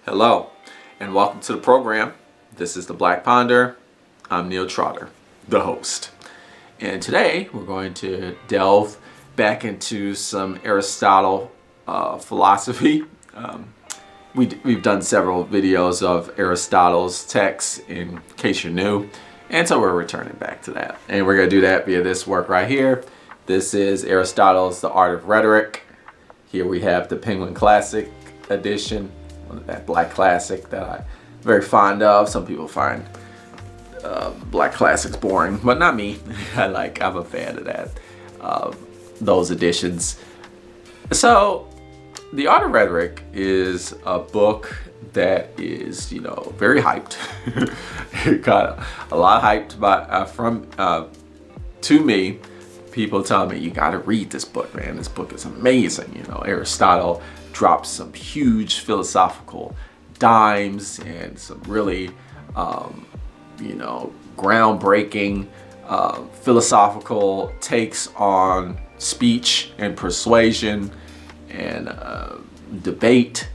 Hello, and welcome to the program. This is the Black Ponder. I'm Neil Trotter, the host. And today we're going to delve back into some Aristotle philosophy. We've done several videos of Aristotle's texts in case you're new, and so we're returning back to that. And we're going to do that via this work right here. This is Aristotle's The Art of Rhetoric. Here we have the Penguin Classic edition, that black classic that I'm very fond of. Some people find black classics boring, but not me. I'm a fan of that, those editions. So The Art of Rhetoric is a book that is, very hyped. It got a lot hyped to me. People tell me, you got to read this book, man. This book is amazing. Aristotle drops some huge philosophical dimes and some really, groundbreaking philosophical takes on speech and persuasion and debate.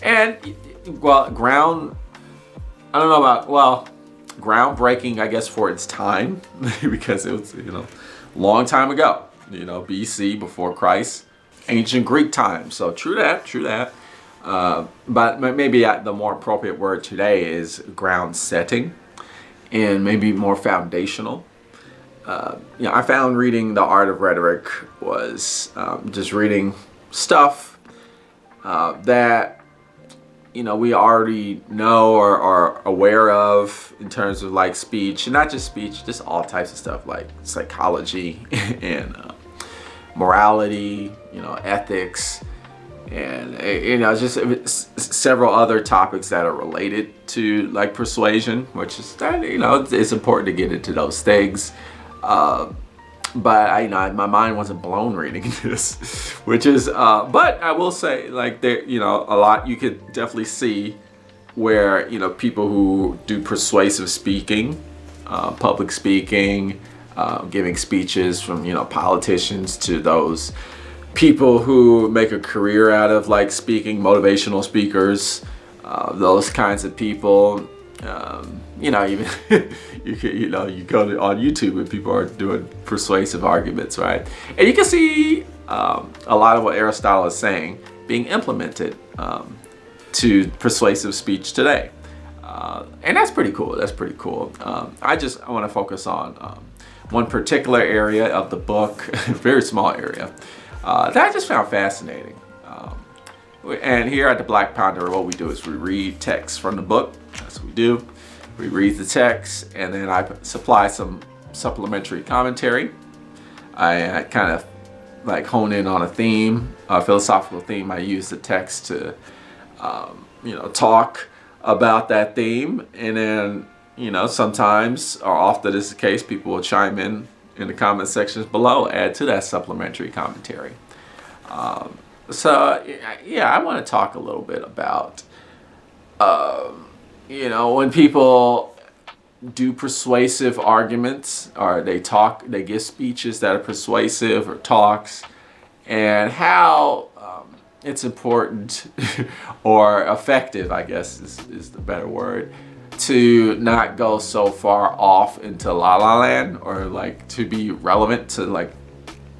And, groundbreaking, I guess, for its time, because it was, long time ago, BC, before Christ, ancient Greek times. So true that. But maybe the more appropriate word today is ground setting and maybe more foundational. I found reading The Art of Rhetoric was just reading stuff that, we already know or are aware of in terms of like speech, and not just speech, just all types of stuff like psychology and morality, ethics, and just several other topics that are related to like persuasion, which is it's important to get into those things. But my mind wasn't blown reading this, which is, but I will say, like, there, a lot you could definitely see where, people who do persuasive speaking, public speaking, giving speeches from, politicians to those people who make a career out of like speaking, motivational speakers, those kinds of people. Even you go on YouTube and people are doing persuasive arguments, right? And you can see a lot of what Aristotle is saying being implemented to persuasive speech today, and that's pretty cool. I want to focus on one particular area of the book, a very small area, that I just found fascinating. And here at the Black Ponder, what we do is we read text from the book. That's what we do. We read the text, and then I supply some supplementary commentary. I kind of like hone in on a theme, a philosophical theme. I use the text to, talk about that theme. And then, sometimes, or often is the case, people will chime in the comment sections below, add to that supplementary commentary. I want to talk a little bit about, when people do persuasive arguments, or they give speeches that are persuasive or talks, and how it's important or effective, I guess is the better word, to not go so far off into la la land, or like to be relevant to like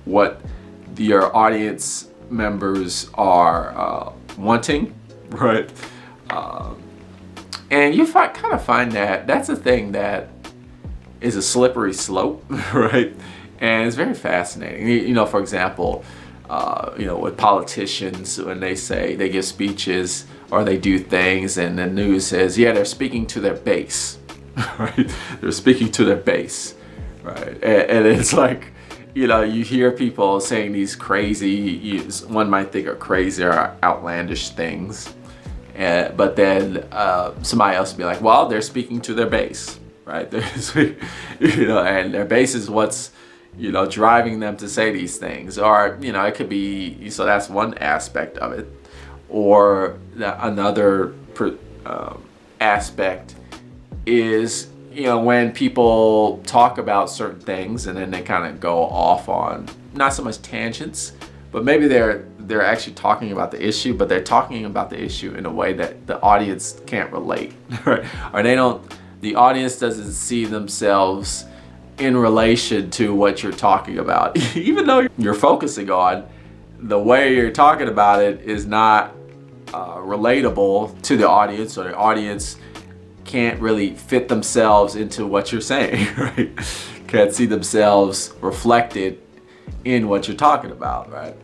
what your audience members are wanting, right? And you kind of find that that's a thing that is a slippery slope, right? And it's very fascinating. For example, with politicians, when they say they give speeches or they do things, and the news says, yeah, they're speaking to their base, right? They're speaking to their base, right? And it's like, you hear people saying these crazy, one might think are crazy or outlandish things. But then somebody else will be like, well, they're speaking to their base, right? And their base is what's, driving them to say these things. Or, it could be, so that's one aspect of it. Or another aspect is, when people talk about certain things and then they kind of go off on not so much tangents, but maybe they're actually talking about the issue, but they're talking about the issue in a way that the audience can't relate, right? Or the audience doesn't see themselves in relation to what you're talking about. Even though you're focusing on the way you're talking about it is not relatable to the audience, or the audience can't really fit themselves into what you're saying, right? Can't see themselves reflected in what you're talking about, right?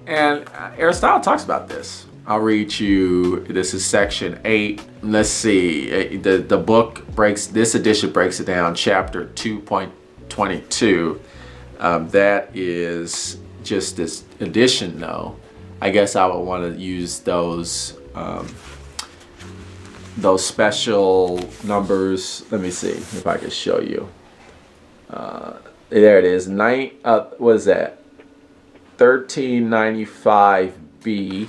And Aristotle talks about this. I'll read you, this is section 8. Let's see, the book this edition breaks it down, chapter 2.22. That is just this edition though. I guess I would want to use those special numbers. Let me see if I can show you. There it is. What is that? 1395B.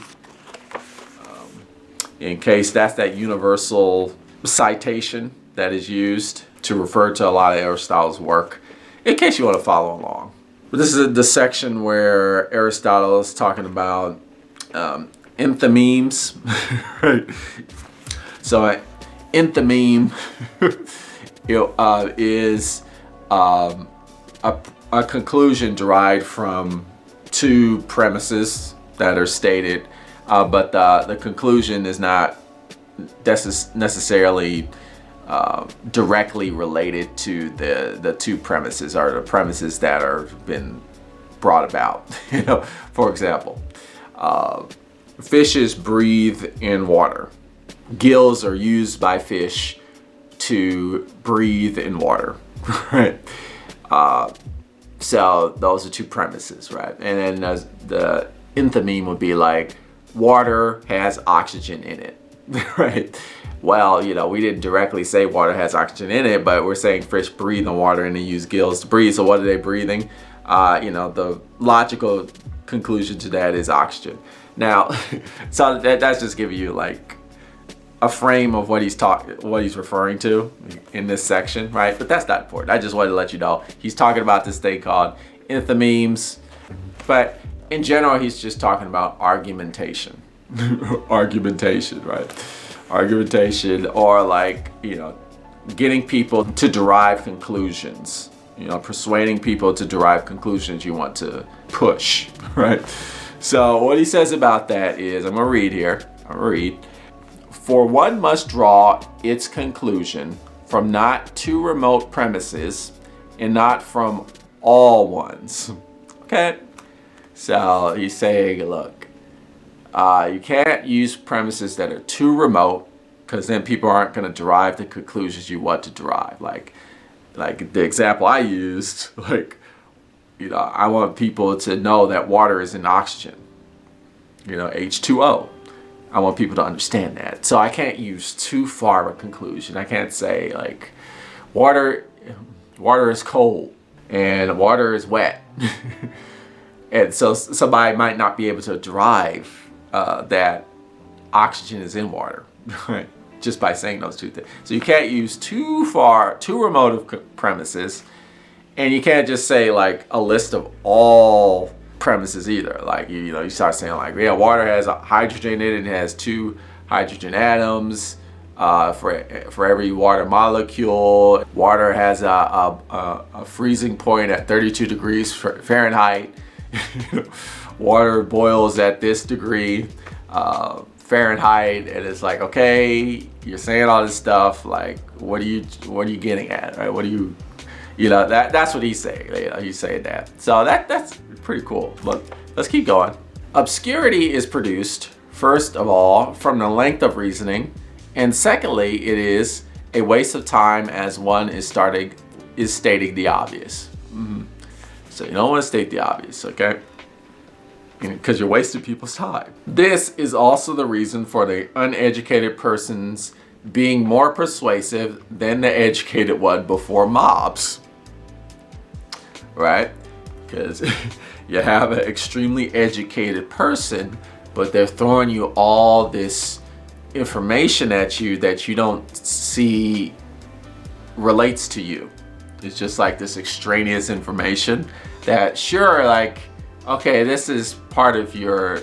In case that's that universal citation that is used to refer to a lot of Aristotle's work. In case you want to follow along. But this is the section where Aristotle is talking about enthymemes, right? So enthymeme is a conclusion derived from two premises that are stated, but the conclusion is not necessarily directly related to the two premises, or the premises that are been brought about. You know, for example, fishes breathe in water. Gills are used by fish to breathe in water, right? So those are two premises, right? And then the enthymeme would be like, water has oxygen in it, right? Well, you know, we didn't directly say water has oxygen in it, but we're saying fish breathe in water and they use gills to breathe. So what are they breathing? You know, the logical conclusion to that is oxygen. Now, so that's just giving you like a frame of what he's referring to in this section, right? But that's not important. I just wanted to let you know he's talking about this thing called enthymemes, but in general he's just talking about argumentation. Argumentation, right? Argumentation, or like, you know, getting people to derive conclusions, you know, persuading people to derive conclusions you want to push, right? So what he says about that is, I'm gonna read here. For one must draw its conclusion from not too remote premises and not from all ones. Okay? So he's saying, look, you can't use premises that are too remote, because then people aren't going to derive the conclusions you want to derive. Like the example I used, like, you know, I want people to know that water is in oxygen, you know, H2O. I want people to understand that. So I can't use too far of a conclusion. I can't say like water is cold and water is wet. And so somebody might not be able to derive that oxygen is in water, right? Just by saying those two things. So you can't use too remote of premises, and you can't just say like a list of all premises either. Like, you know, you start saying like, yeah, water has hydrogen in it and has 2 hydrogen atoms for every water molecule. Water has a freezing point at 32 degrees Fahrenheit. Water boils at this degree Fahrenheit, and it's like, okay, you're saying all this stuff, like what are you getting at, right? What do you know, that's what he's saying. You know, he's saying that. So that's pretty cool. But let's keep going. Obscurity is produced, first of all, from the length of reasoning, and secondly, it is a waste of time as one is stating the obvious. So you don't want to state the obvious, okay? Because you're wasting people's time. This is also the reason for the uneducated persons being more persuasive than the educated one before mobs, right? Because you have an extremely educated person, but they're throwing you all this information at you that you don't see relates to you. It's just like this extraneous information that, sure, like, okay, this is part of your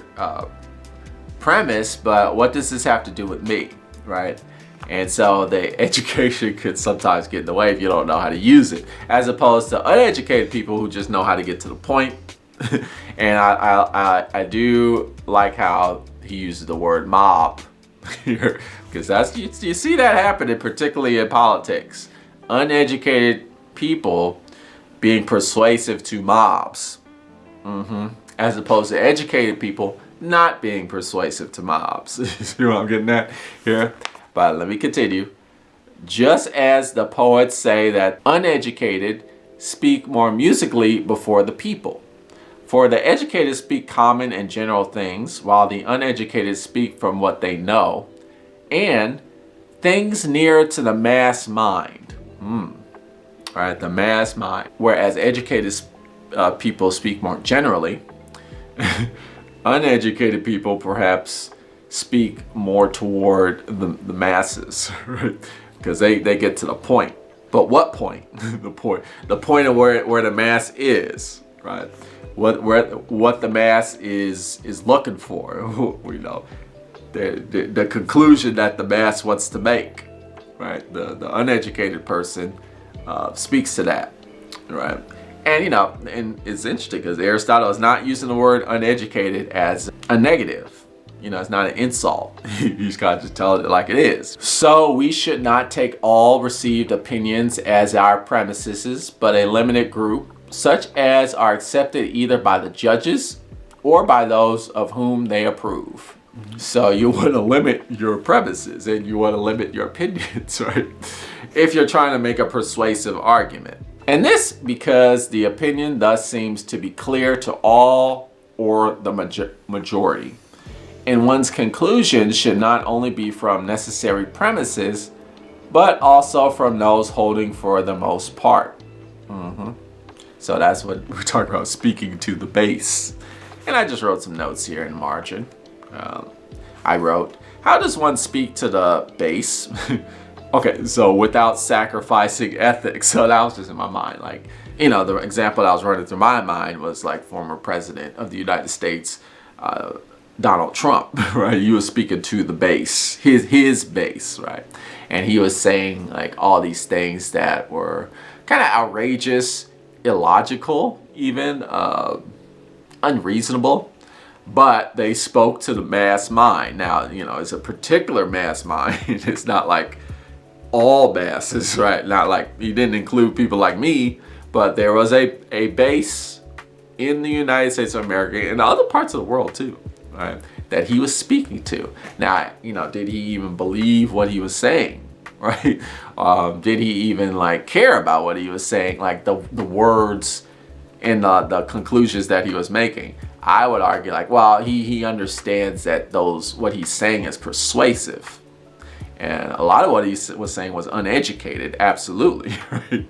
premise, but what does this have to do with me, right? And so the education could sometimes get in the way if you don't know how to use it, as opposed to uneducated people who just know how to get to the point. And I do like how he uses the word mob here, because that's you see that happening, particularly in politics. Uneducated people being persuasive to mobs, as opposed to educated people not being persuasive to mobs. You see what I'm getting at here? But let me continue. Just as the poets say that uneducated speak more musically before the people. For the educated speak common and general things, while the uneducated speak from what they know, and things near to the mass mind. Right, the mass mind. Whereas educated people speak more generally, uneducated people perhaps speak more toward the masses, right? Because they get to the point. But what point? the point of where the mass is, right? What the mass is looking for. You know, the conclusion that the mass wants to make, right? The uneducated person speaks to that, right? And you know, and it's interesting because Aristotle is not using the word uneducated as a negative. You know, it's not an insult. He's got to tell it like it is. So we should not take all received opinions as our premises, but a limited group, such as are accepted either by the judges or by those of whom they approve. So you want to limit your premises and you want to limit your opinions, right? If you're trying to make a persuasive argument. And this because the opinion thus seems to be clear to all or the majority. And one's conclusions should not only be from necessary premises, but also from those holding for the most part. So that's what we're talking about, speaking to the base. And I just wrote some notes here in margin. I wrote, how does one speak to the base? Okay, so without sacrificing ethics. So that was just in my mind. Like, you know, the example that was running through my mind was like former president of the United States, Donald Trump, right? He was speaking to the base, his base, right? And he was saying like all these things that were kind of outrageous, illogical, even unreasonable, but they spoke to the mass mind. Now, you know, it's a particular mass mind. It's not like all masses, right? Not like he didn't include people like me, but there was a base in the United States of America and other parts of the world too, right, that he was speaking to. Now, you know, did he even believe what he was saying, right? Did he even like care about what he was saying, like the words and the conclusions that he was making? I would argue like, well, he understands that what he's saying is persuasive. And a lot of what he was saying was uneducated, absolutely, right?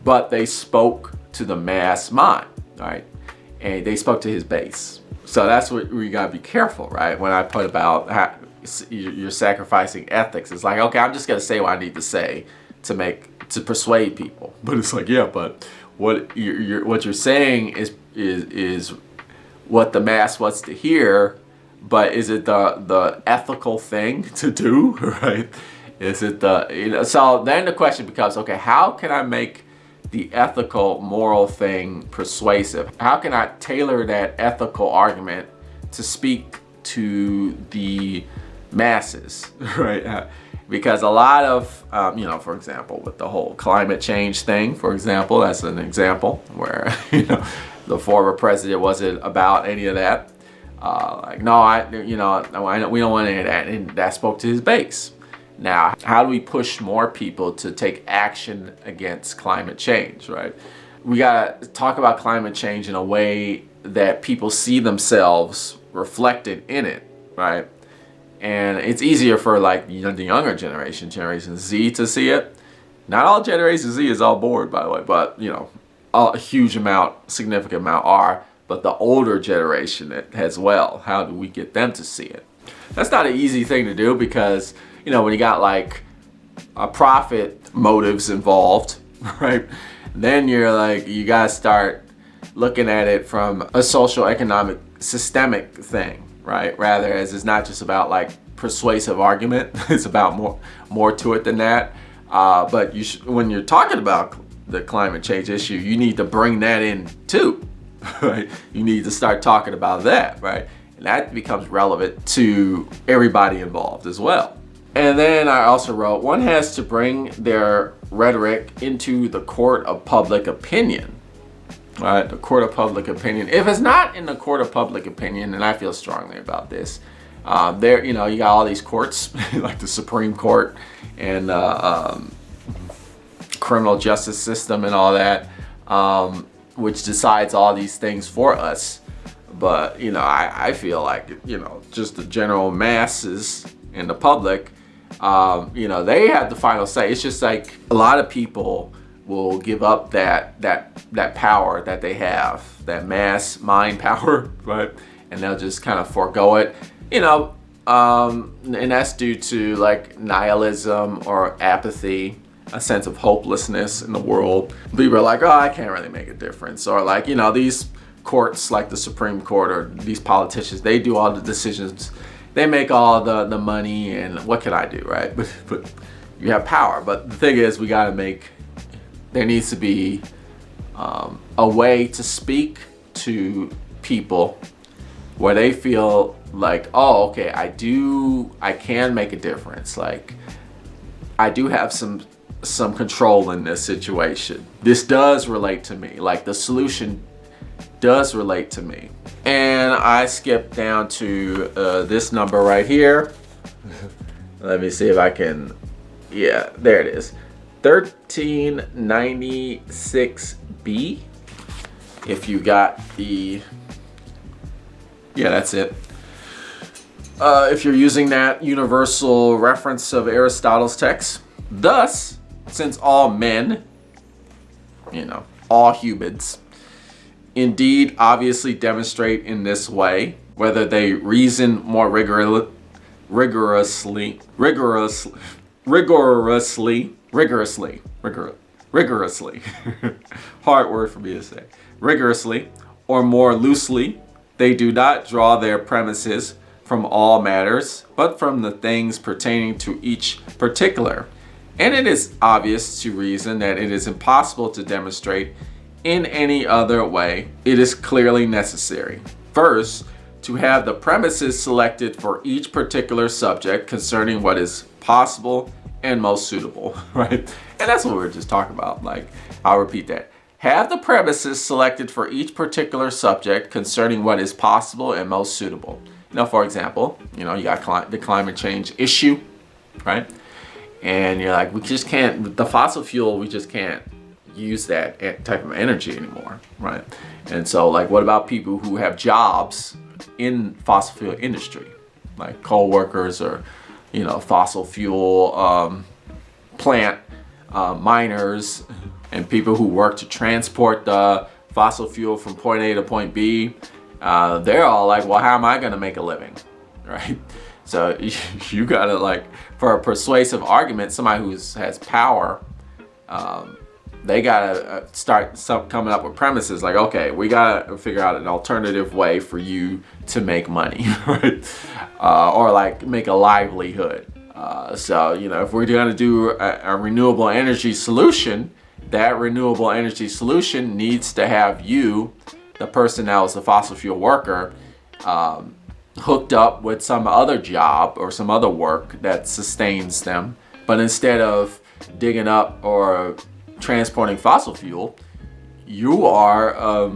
But they spoke to the mass mind, right? And they spoke to his base. So that's what we gotta be careful, right? When I put about how you're sacrificing ethics, it's like, okay, I'm just gonna say what I need to say to persuade people. But it's like, yeah, but what you're saying is what the mass wants to hear. But is it the ethical thing to do, right? Is it so then the question becomes, okay, how can I make the ethical, moral thing persuasive? How can I tailor that ethical argument to speak to the masses, right? Because a lot of, you know, for example, with the whole climate change thing, for example, that's an example where, you know, the former president wasn't about any of that. Like, no, we don't want any of that. And that spoke to his base. Now, how do we push more people to take action against climate change, right? We gotta talk about climate change in a way that people see themselves reflected in it, right? And it's easier for like the younger Generation Z to see it. Not all Generation Z is all bored, by the way, but you know, a significant amount are. But the older generation as well, how do we get them to see it? That's not an easy thing to do because, you know, when you got like profit motives involved, right? Then you're like, you gotta start looking at it from a social, economic, systemic thing, right? Rather as it's not just about like persuasive argument. It's about more to it than that. But when you're talking about the climate change issue, you need to bring that in too, right? You need to start talking about that, right? And that becomes relevant to everybody involved as well. And then I also wrote, one has to bring their rhetoric into the court of public opinion, right? The court of public opinion. If it's not in the court of public opinion, and I feel strongly about this, you got all these courts, like the Supreme Court and criminal justice system and all that, which decides all these things for us. But, I feel like, just the general masses and the public, they have the final say. It's just like a lot of people will give up that power that they have, that mass mind power, right? And they'll just kind of forego it, and that's due to like nihilism or apathy, a sense of hopelessness in the world. People are like, oh, I can't really make a difference. Or like, these courts like the Supreme Court or these politicians, they do all the decisions. They make all the money, and what can I do, right? But you have power. But the thing is, there needs to be a way to speak to people where they feel like, oh, okay, I can make a difference. Like, I do have some control in this situation. This does relate to me. Like, the solution does relate to me. And I skipped down to this number right here. Let me see if I can, yeah, there it is. 1396B. If you got the, yeah, that's it. If you're using that universal reference of Aristotle's text, thus, since all men, all humans, indeed obviously demonstrate in this way, whether they reason more rigorously, hard word for me to say, rigorously, or more loosely, they do not draw their premises from all matters, but from the things pertaining to each particular. And it is obvious to reason that it is impossible to demonstrate in any other way. It is clearly necessary, first, to have the premises selected for each particular subject concerning what is possible and most suitable, right? And that's what we were just talking about. Like, I'll repeat that. Have the premises selected for each particular subject concerning what is possible and most suitable. For example, you got the climate change issue, right? And you're like, we just can't, the fossil fuel, we just can't use that type of energy anymore, right? And so, like, what about people who have jobs in fossil fuel industry, like coal workers or, fossil fuel plant miners, and people who work to transport the fossil fuel from point A to point B? They're all like, well, how am I going to make a living, right? So you gotta, like, for a persuasive argument, somebody who has power, they gotta start coming up with premises like, okay, we gotta figure out an alternative way for you to make money, right? Or like make a livelihood. So, if we're gonna do a renewable energy solution, that renewable energy solution needs to have you, the person that was the fossil fuel worker, hooked up with some other job or some other work that sustains them. But instead of digging up or transporting fossil fuel, you are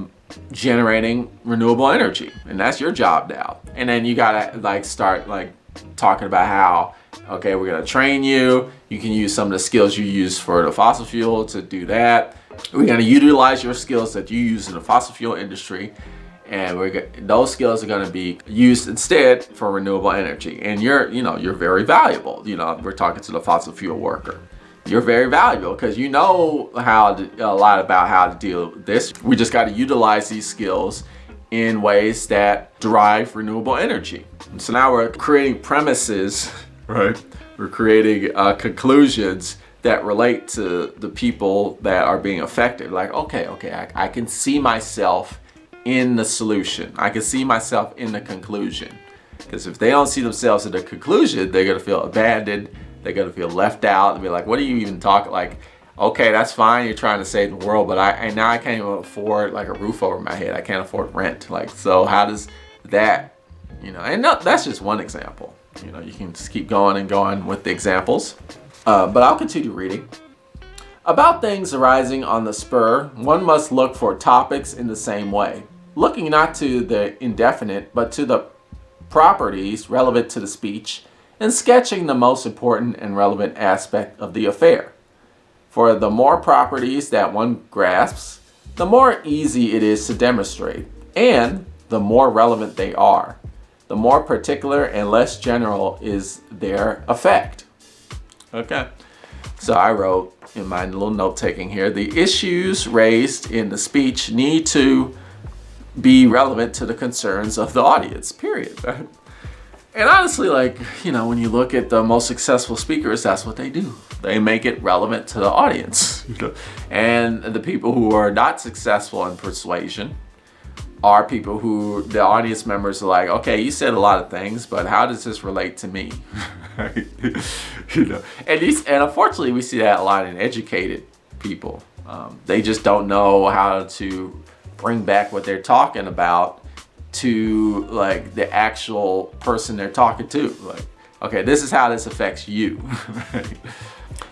generating renewable energy, and that's your job now. And then you gotta start talking about how, okay, we're gonna train you. You can use some of the skills you use for the fossil fuel to do that. We're gonna utilize your skills that you use in the fossil fuel industry, and those skills are going to be used instead for renewable energy. And you're very valuable. We're talking to the fossil fuel worker. You're very valuable because you know a lot about how to deal with this. We just got to utilize these skills in ways that drive renewable energy. And so now we're creating premises, right? We're creating conclusions that relate to the people that are being affected. Like, okay, I can see myself in the solution. I can see myself in the conclusion. Because if they don't see themselves in the conclusion, they're gonna feel abandoned. They're gonna feel left out. They'll be like, what are you even talking? Like, okay, that's fine. You're trying to save the world, but now I can't even afford like a roof over my head. I can't afford rent. Like, so how does that, and no, that's just one example. You can just keep going and going with the examples. But I'll continue reading. About things arising on the spur, one must look for topics in the same way, looking not to the indefinite, but to the properties relevant to the speech, and sketching the most important and relevant aspect of the affair. For the more properties that one grasps, the more easy it is to demonstrate, and the more relevant they are, the more particular and less general is their effect. Okay, so I wrote in my little note taking here, the issues raised in the speech need to be relevant to the concerns of the audience, period. And honestly, when you look at the most successful speakers, that's what they do. They make it relevant to the audience. And the people who are not successful in persuasion are people who the audience members are like, okay, you said a lot of things, but how does this relate to me? And unfortunately, we see that a lot in educated people. They just don't know how to bring back what they're talking about to like the actual person they're talking to. Like, okay, this is how this affects you.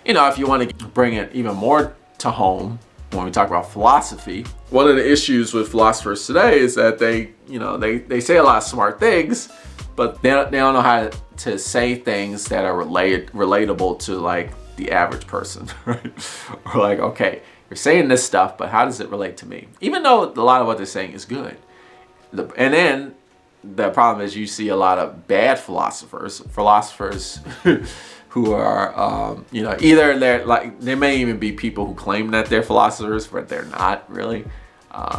If you want to bring it even more to home, when we talk about philosophy, one of the issues with philosophers today is that they say a lot of smart things, but they don't know how to say things that are relatable to like the average person, right? Or like, okay, you're saying this stuff, but how does it relate to me? Even though a lot of what they're saying is good. And then the problem is you see a lot of bad philosophers who are, either they're like, there may even be people who claim that they're philosophers, but they're not really,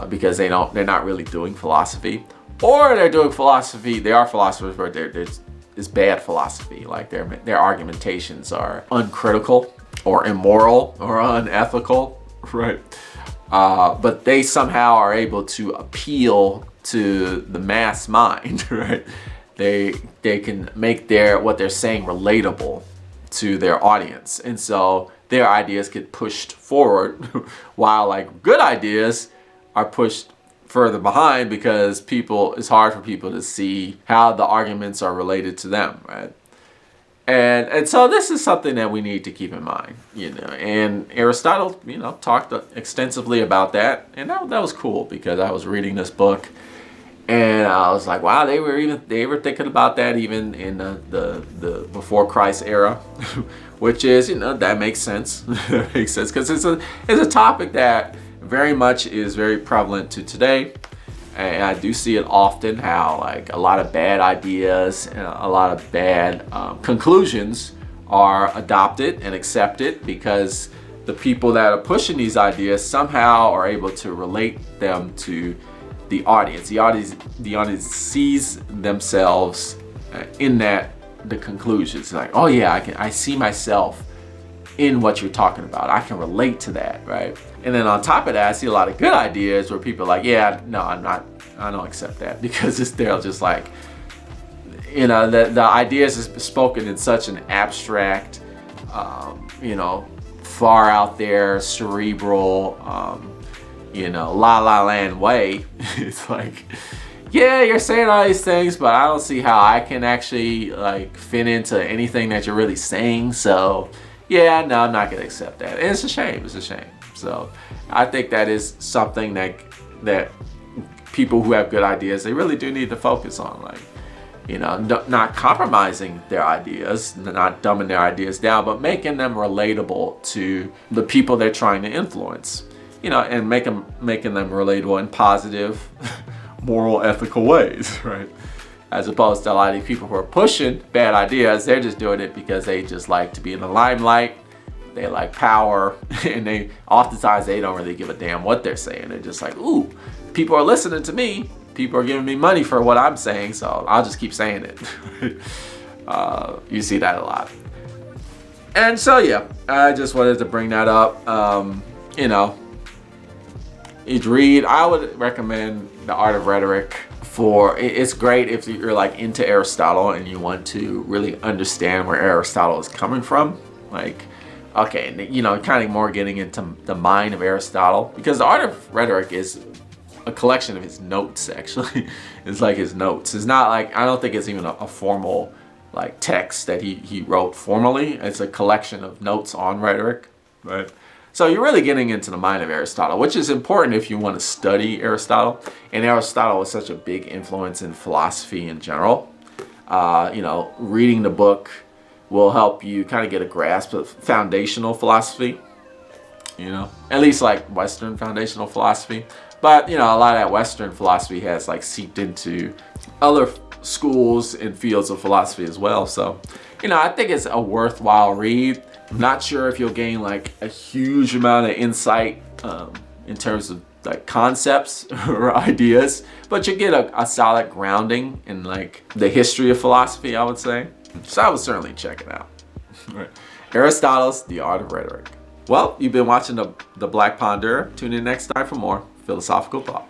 because they're not really doing philosophy, or they're doing philosophy. They are philosophers, but it's bad philosophy. Like their argumentations are uncritical or immoral or unethical, right? But they somehow are able to appeal to the mass mind, right? They can make what they're saying relatable to their audience, and so their ideas get pushed forward, while like good ideas are pushed further behind because it's hard for people to see how the arguments are related to them, right? And so this is something that we need to keep in mind, and Aristotle, talked extensively about that, and that was cool because I was reading this book and I was like, wow, they were thinking about that even in the before Christ era, which is, that makes sense. That makes sense because it's a topic that very much is very prevalent to today. And I do see it often how like a lot of bad ideas and a lot of bad conclusions are adopted and accepted because the people that are pushing these ideas somehow are able to relate them to the audience. The audience sees themselves in the conclusions. Like, oh yeah, I see myself in what you're talking about. I can relate to that, right? And then on top of that, I see a lot of good ideas where people are like, yeah, no, I don't accept that because they're just like, the ideas is spoken in such an abstract, far out there, cerebral, la la land way. It's like, yeah, you're saying all these things, but I don't see how I can actually like fit into anything that you're really saying. So yeah, no, I'm not gonna accept that. And it's a shame. It's a shame. So I think that is something that people who have good ideas, they really do need to focus on, like, not compromising their ideas, not dumbing their ideas down, but making them relatable to the people they're trying to influence, and making them relatable in positive, moral, ethical ways, right? As opposed to a lot of these people who are pushing bad ideas, they're just doing it because they just like to be in the limelight. They like power, and oftentimes they don't really give a damn what they're saying. They're just like, ooh, people are listening to me. People are giving me money for what I'm saying, so I'll just keep saying it. You see that a lot. And so, yeah, I just wanted to bring that up. You know, you'd read, I would recommend The Art of Rhetoric. It's great if you're like into Aristotle and you want to really understand where Aristotle is coming from. Like, okay, you know, kind of more getting into the mind of Aristotle, because The Art of Rhetoric is a collection of his notes, actually. It's like his notes. It's not like, I don't think it's even a formal like text that he wrote formally. It's a collection of notes on rhetoric, right? So you're really getting into the mind of Aristotle, which is important if you want to study Aristotle. And Aristotle is such a big influence in philosophy in general. You know, reading the book will help you kind of get a grasp of foundational philosophy, you know, at least like Western foundational philosophy. But, you know, a lot of that Western philosophy has like seeped into other schools and fields of philosophy as well. So, you know, I think it's a worthwhile read. I'm not sure if you'll gain like a huge amount of insight in terms of like concepts or ideas, but you get a solid grounding in like the history of philosophy, I would say. So I would certainly check it out. Right. Aristotle's The Art of Rhetoric. Well, you've been watching the Black Ponder. Tune in next time for more philosophical thought.